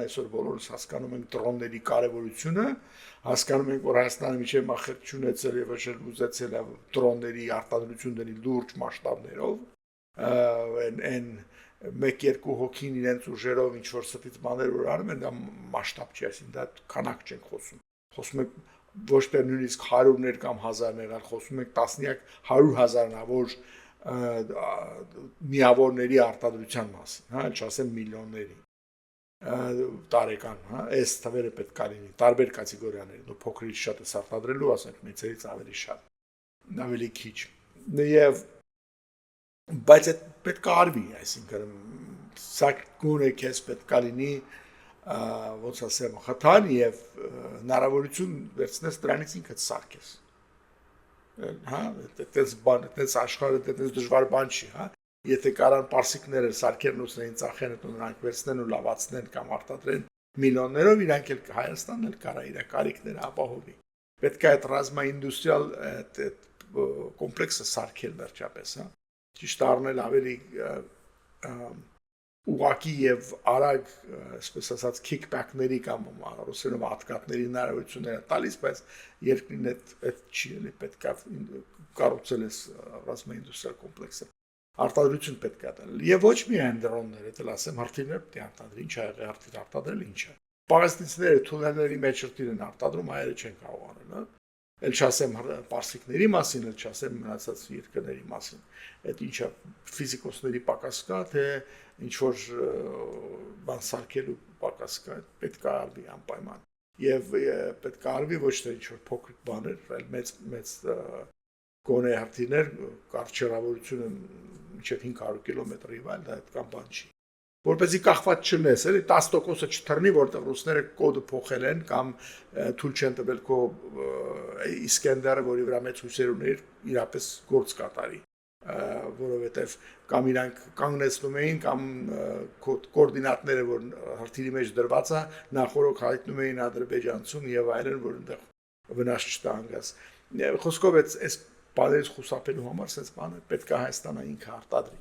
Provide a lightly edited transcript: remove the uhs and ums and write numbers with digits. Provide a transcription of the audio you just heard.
այսօր բոլորս հասկանում ենք դրոնների կարևորությունը, հասկանում ենք, որ Հայաստանը միջև մախերք չունեցել եւ ոչ էլ ուզեցել է դրոնների արտադրությունների լուրջ մասշտաբներով, այն 1-2 հոգին իրենց ուժերով ինչ որ ստից բաներ որ անում են, դա մասշտաբ չի, այսինքն դա քանակ չենք խոսում ենք ոչ թե նույնիսկ 100-ներ կամ 1000-ներ, այլ խոսում ենք տասնյակ 100,000-ավոր միավորների արտադրության մասին, հա, չասեմ միլիոնների տարեկան, հա, այս թվերը պետք է լինի տարբեր կատեգորիաների, դու փոքրից շատ ես արտադրելու, ասենք մեծերից ավելի շատ, ավելի քիչ, եւ բայց այդ պետք է արվի, այսինքն սա գոնե քեզ պետք է լինի ոնց ասեմ խթան եւ հնարավորություն վերցնես դրանից ինքդ սարքես հա այդպես բան այդպես աշխարհը այդպես դժվար բան չի հա եթե կարան պարսիկները սարքերն ուսնեն ծախեն ու նրանք վերցնեն ու լավացնեն կամ արտադրեն միլիոններով իրանք էլ Հայաստանն էլ կարա իր կարիքները ապահովի պետք է այդ ռազմաինդուստրիալ կոմպլեքսը սարքել վերջապես հա ճիշտ առնել ավելի ուղակի եւ արագ, այսպես ասած, kickback-ների կամ ռուսերենով ատկատների հնարավորությունները տալիս, բայց երկրին այդ չի էլի պետք է կառուցել այս ռազմաինդուստրիալ կոմպլեքսը։ Արտադրություն պետք է տալ։ Եվ ոչ միայն դրոններ, դա ասեմ, հրթիռներ պետք է արտադրել, ինչ է եղել հրթիռ արտադրել, ինչ է։ Պաղեստինցիները թունելների մեջ հրթիռ են արտադրում, հայերը չեն կարող անել, հա։ Էլ չասեմ պարսիկների մասին, էլ չասեմ մնացած երկրների մասին։ Այդ ինչա ֆիզիկոսների պակաս կա, թե ինչ որ բան սարքելու պակաս կա, պետք է արվի անպայման։ Եվ պետք է արվի ոչ թե ինչ որ փոքրիկ բաներ, այլ մեծ գոնե հրթիռներ, կարճերավորությունը մինչև 500 կիլոմետրի վայր, դա այդքան բան չի։ Որպեսզի կախված չլես, էլի 10%-ը չթռնի, որտեղ ռուսները կոդը փոխել են կամ թույլ չեն տվել քո Իսկենդերը, որի վրա մեծ հույսեր ուներ, իրապես գործ կատարի, որովհետև կամ իրանք կանգնեցնում էին կամ կոորդինատները, որ հրթիռի մեջ դրված է, նախորդ հայտնում էին ադրբեջանցուն եւ այլն, որ այնտեղ վնաս չտանգած։ Խոսքով այս բաներից խուսափելու համար sense բանը պետք է Հայաստանը ինքը արտադրի։